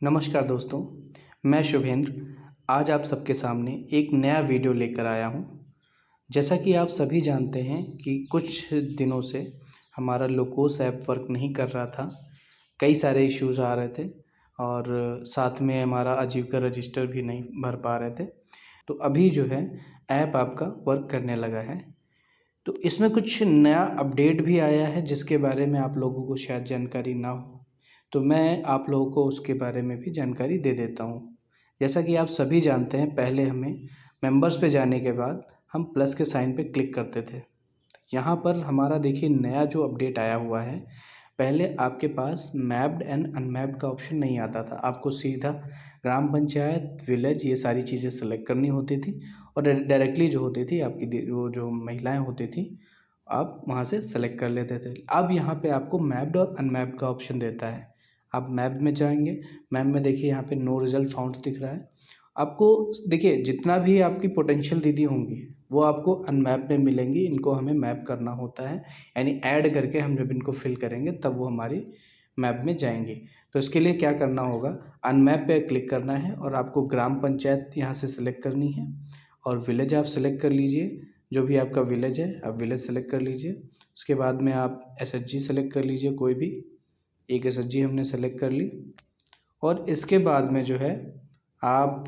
नमस्कार दोस्तों, मैं शुभेंद्र आज आप सबके सामने एक नया वीडियो लेकर आया हूँ। जैसा कि आप सभी जानते हैं कि कुछ दिनों से हमारा लोकोस ऐप वर्क नहीं कर रहा था। कई सारे इश्यूज़ आ रहे थे और साथ में हमारा आजीविका रजिस्टर भी नहीं भर पा रहे थे। तो अभी जो है ऐप आपका वर्क करने लगा है। तो इसमें कुछ नया अपडेट भी आया है जिसके बारे में आप लोगों को शायद जानकारी ना हो, तो मैं आप लोगों को उसके बारे में भी जानकारी दे देता हूँ। जैसा कि आप सभी जानते हैं, पहले हमें मेंबर्स पे जाने के बाद हम प्लस के साइन पे क्लिक करते थे। यहाँ पर हमारा देखिए नया जो अपडेट आया हुआ है, पहले आपके पास मैप्ड एंड अनमैप्ड का ऑप्शन नहीं आता था। आपको सीधा ग्राम पंचायत, विलेज ये सारी चीज़ें सेलेक्ट करनी होती थी और डायरेक्टली जो होती थी आपकी वो जो महिलाएं होती थी, आप वहाँ से सेलेक्ट कर लेते थे। अब यहाँ पे आपको मैप्ड और अनमैप्ड का ऑप्शन देता है। आप मैप में जाएंगे, मैप में देखिए यहाँ पे नो रिजल्ट फाउंड दिख रहा है। आपको देखिए जितना भी आपकी पोटेंशियल दीदी होंगी वो आपको अनमैप में मिलेंगी। इनको हमें मैप करना होता है, यानी ऐड करके हम जब इनको फिल करेंगे तब वो हमारी मैप में जाएंगी। तो इसके लिए क्या करना होगा, अनमैप पे क्लिक करना है और आपको ग्राम पंचायत यहाँ से सिलेक्ट करनी है और विलेज आप सेलेक्ट कर लीजिए। जो भी आपका विलेज है आप विलेज सेलेक्ट कर लीजिए। उसके बाद में आप एसएचजी सेलेक्ट कर लीजिए, कोई भी एक एसएचजी हमने सेलेक्ट कर ली। और इसके बाद में जो है आप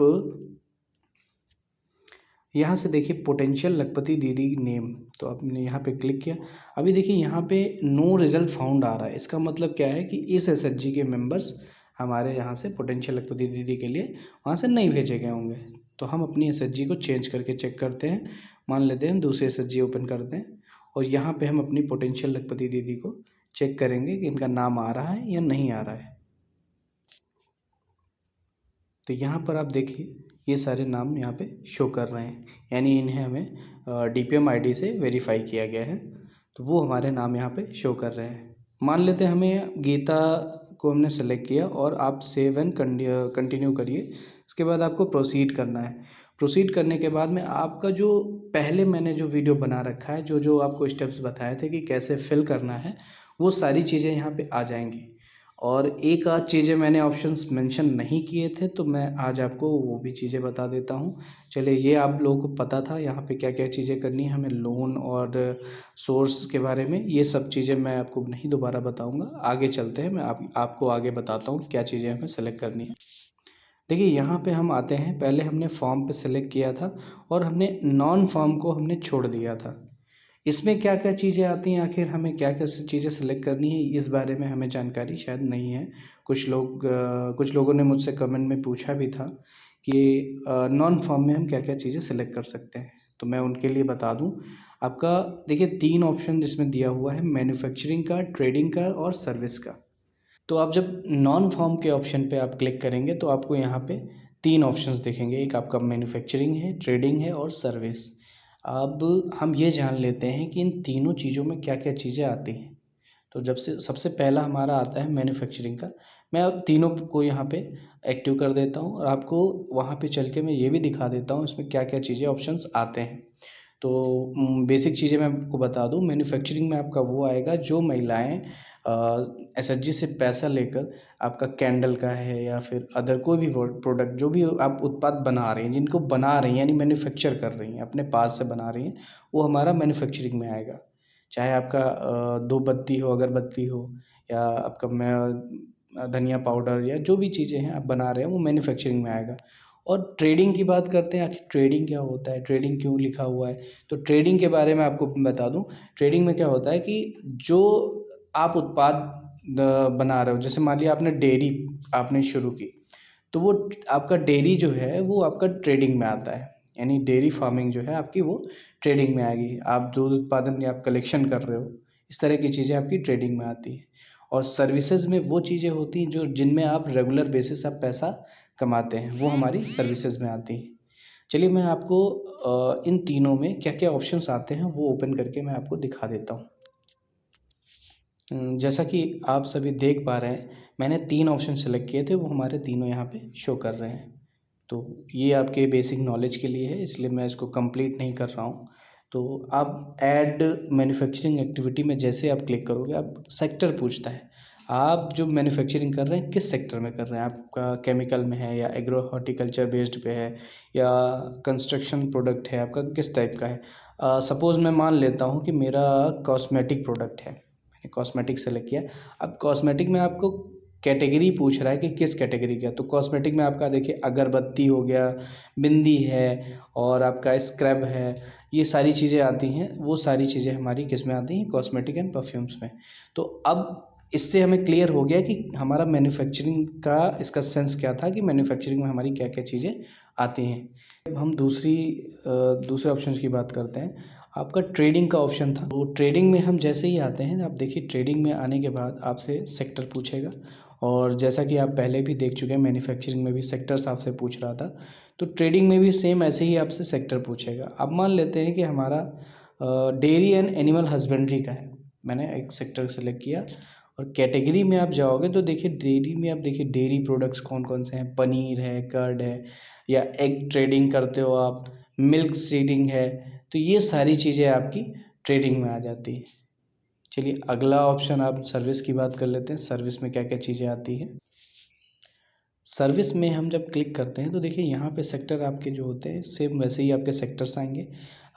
यहाँ से देखिए पोटेंशियल लखपति दीदी नेम, तो आपने यहाँ पे क्लिक किया। अभी देखिए यहाँ पे नो रिजल्ट फाउंड आ रहा है। इसका मतलब क्या है कि इस एसएचजी के मेंबर्स हमारे यहाँ से पोटेंशियल लखपति दीदी के लिए वहाँ से नहीं भेजे गए होंगे। तो हम अपनी एसएचजी को चेंज करके चेक करते हैं। मान लेते हैं दूसरे एसएचजी ओपन करते हैं और यहाँ पे हम अपनी पोटेंशियल लखपति दीदी को चेक करेंगे कि इनका नाम आ रहा है या नहीं आ रहा है। तो यहाँ पर आप देखिए ये सारे नाम यहाँ पे शो कर रहे हैं, यानी इन्हें हमें डीपीएम आईडी से वेरीफाई किया गया है। तो वो हमारे नाम यहाँ पे शो कर रहे हैं। मान लेते हैं हमें गीता को हमने सेलेक्ट किया और आप सेव एंड कंटिन्यू करिए। इसके बाद आपको प्रोसीड करना है। प्रोसीड करने के बाद में आपका जो पहले मैंने जो वीडियो बना रखा है, जो जो आपको स्टेप्स बताए थे कि कैसे फिल करना है, वो सारी चीज़ें यहाँ पे आ जाएंगी। और एक आध चीज़ें मैंने ऑप्शंस मेंशन नहीं किए थे, तो मैं आज आपको वो भी चीज़ें बता देता हूँ। चलिए, ये आप लोगों को पता था यहाँ पे क्या क्या चीज़ें करनी है हमें, लोन और सोर्स के बारे में। ये सब चीज़ें मैं आपको नहीं दोबारा बताऊँगा। आगे चलते हैं, मैं आपको आगे बताता हूँ क्या चीज़ें हमें सेलेक्ट करनी है। देखिए यहाँ पे हम आते हैं, पहले हमने फॉर्म पे सेलेक्ट किया था और हमने नॉन फॉर्म को हमने छोड़ दिया था। इसमें क्या क्या चीज़ें आती हैं, आखिर हमें क्या क्या चीज़ें सेलेक्ट करनी है, इस बारे में हमें जानकारी शायद नहीं है। कुछ लोगों ने मुझसे कमेंट में पूछा भी था कि नॉन फॉर्म में हम क्या क्या चीज़ें सेलेक्ट कर सकते हैं। तो मैं उनके लिए बता दूं, आपका देखिए 3 ऑप्शन इसमें दिया हुआ है, मैन्युफैक्चरिंग का, ट्रेडिंग का और सर्विस का। तो आप जब नॉन फॉर्म के ऑप्शन पे आप क्लिक करेंगे तो आपको यहाँ पे 3 ऑप्शंस दिखेंगे। एक आपका मैन्युफैक्चरिंग है, ट्रेडिंग है और सर्विस। अब हम ये जान लेते हैं कि इन तीनों चीज़ों में क्या क्या चीज़ें आती हैं। तो जब से सबसे पहला हमारा आता है मैन्युफैक्चरिंग का, मैं अब तीनों को यहाँ पे एक्टिव कर देता हूँ और आपको वहाँ पे चल के मैं ये भी दिखा देता हूँ इसमें क्या क्या चीज़ें ऑप्शंस आते हैं। तो बेसिक चीज़ें मैं आपको बता दूँ, मैन्युफैक्चरिंग में आपका वो आएगा जो महिलाएं एसएचजी से पैसा लेकर आपका कैंडल का है या फिर अदर कोई भी प्रोडक्ट जो भी आप उत्पाद बना रही हैं, जिनको बना रही हैं यानी मैन्युफैक्चर कर रही हैं, अपने पास से बना रही हैं, वो हमारा मैन्युफैक्चरिंग में आएगा। चाहे आपका धूप बत्ती हो, अगरबत्ती हो, या आपका धनिया पाउडर या जो भी चीज़ें हैं आप बना रहे हैं वो मैन्युफैक्चरिंग में आएगा। और ट्रेडिंग की बात करते हैं, आखिर ट्रेडिंग क्या होता है, ट्रेडिंग क्यों लिखा हुआ है, तो ट्रेडिंग के बारे में आपको बता दूं। ट्रेडिंग में क्या होता है कि जो आप उत्पाद बना रहे हो, जैसे मान लिया आपने डेयरी आपने शुरू की, तो वो आपका डेयरी जो है वो आपका ट्रेडिंग में आता है, यानी डेयरी फार्मिंग जो है आपकी वो ट्रेडिंग में आएगी। आप दूध उत्पादन या आप कलेक्शन कर रहे हो, इस तरह की चीज़ें आपकी ट्रेडिंग में आती हैं। और सर्विसेज में वो चीज़ें होती हैं जो जिनमें आप रेगुलर बेसिस आप पैसा कमाते हैं, वो हमारी सर्विसेज में आती हैं। चलिए, मैं आपको इन तीनों में क्या क्या ऑप्शंस आते हैं वो ओपन करके मैं आपको दिखा देता हूँ। जैसा कि आप सभी देख पा रहे हैं, मैंने 3 ऑप्शन सेलेक्ट किए थे, वो हमारे तीनों यहाँ पे शो कर रहे हैं। तो ये आपके बेसिक नॉलेज के लिए है, इसलिए मैं इसको कंप्लीट नहीं कर रहा हूँ। तो आप ऐड मैन्युफैक्चरिंग एक्टिविटी में जैसे आप क्लिक करोगे, आप सेक्टर पूछता है, आप जो मैन्युफैक्चरिंग कर रहे हैं किस सेक्टर में कर रहे हैं, आपका केमिकल में है या एग्रो हॉर्टिकल्चर बेस्ड पे है या कंस्ट्रक्शन प्रोडक्ट है, आपका किस टाइप का है। सपोज़ मैं मान लेता हूँ कि मेरा कॉस्मेटिक प्रोडक्ट है, मैंने कॉस्मेटिक सेलेक्ट किया। अब कॉस्मेटिक में आपको कैटेगरी पूछ रहा है कि किस कैटेगरी का, तो कॉस्मेटिक में आपका देखिए अगरबत्ती हो गया, बिंदी है और आपका स्क्रब है, ये सारी चीज़ें आती हैं। वो सारी चीज़ें हमारी किस में आती हैं, कॉस्मेटिक एंड परफ्यूम्स में। तो अब इससे हमें क्लियर हो गया कि हमारा मैन्युफैक्चरिंग का इसका सेंस क्या था कि मैन्युफैक्चरिंग में हमारी क्या क्या चीज़ें आती हैं। अब हम दूसरे ऑप्शन की बात करते हैं। आपका ट्रेडिंग का ऑप्शन था, तो ट्रेडिंग में हम जैसे ही आते हैं, आप देखिए ट्रेडिंग में आने के बाद आपसे सेक्टर पूछेगा, और जैसा कि आप पहले भी देख चुके हैं मैन्युफैक्चरिंग में भी सेक्टर्स आपसे पूछ रहा था, तो ट्रेडिंग में भी सेम ऐसे ही आपसे सेक्टर पूछेगा। अब मान लेते हैं कि हमारा डेयरी एंड एनिमल हस्बेंड्री का है, मैंने एक सेक्टर सेलेक्ट किया। और कैटेगरी में आप जाओगे तो देखिए डेयरी में आप देखिए डेयरी प्रोडक्ट्स कौन कौन से हैं, पनीर है, कर्ड है, या एग ट्रेडिंग करते हो आप, मिल्क सीडिंग है, तो ये सारी चीज़ें आपकी ट्रेडिंग में आ जाती हैं। चलिए अगला ऑप्शन आप सर्विस की बात कर लेते हैं, सर्विस में क्या क्या चीज़ें आती हैं। सर्विस में हम जब क्लिक करते हैं तो देखिए यहाँ पे सेक्टर आपके जो होते हैं सेम वैसे ही आपके सेक्टर्स आएंगे।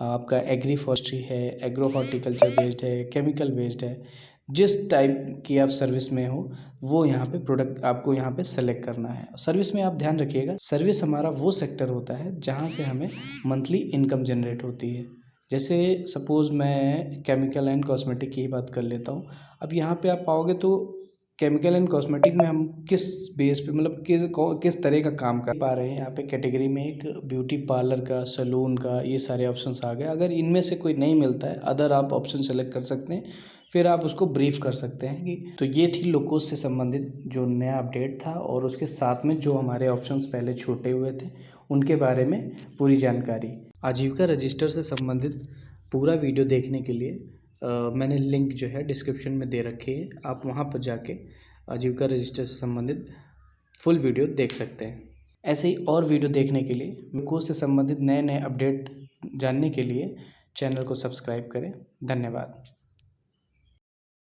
आपका एग्री फॉरेस्ट्री है, एग्रो हॉर्टिकल्चर बेस्ड है, केमिकल बेस्ड है, जिस टाइप की आप सर्विस में हो वो यहाँ पे प्रोडक्ट आपको यहाँ पे सेलेक्ट करना है। सर्विस में आप ध्यान रखिएगा, सर्विस हमारा वो सेक्टर होता है जहाँ से हमें मंथली इनकम जनरेट होती है। जैसे सपोज़ मैं केमिकल एंड कॉस्मेटिक की ही बात कर लेता हूँ। अब यहाँ पे आप पाओगे तो केमिकल एंड कॉस्मेटिक में हम किस बेस पे मतलब किस तरह का काम कर पा रहे हैं। यहाँ पे कैटेगरी में एक ब्यूटी पार्लर का, सैलून का, ये सारे ऑप्शंस आ गए। अगर इनमें से कोई नहीं मिलता है, अदर आप ऑप्शन सेलेक्ट कर सकते हैं, फिर आप उसको ब्रीफ कर सकते हैं कि तो ये थी लोकोस से संबंधित जो नया अपडेट था, और उसके साथ में जो हमारे ऑप्शंस पहले छूटे हुए थे उनके बारे में पूरी जानकारी। आजीविका रजिस्टर से संबंधित पूरा वीडियो देखने के लिए मैंने लिंक जो है डिस्क्रिप्शन में दे रखी है, आप वहाँ पर जाके आजीविका रजिस्टर से संबंधित फुल वीडियो देख सकते हैं। ऐसे ही और वीडियो देखने के लिए, लोकोस से संबंधित नए नए अपडेट जानने के लिए चैनल को सब्सक्राइब करें। धन्यवाद।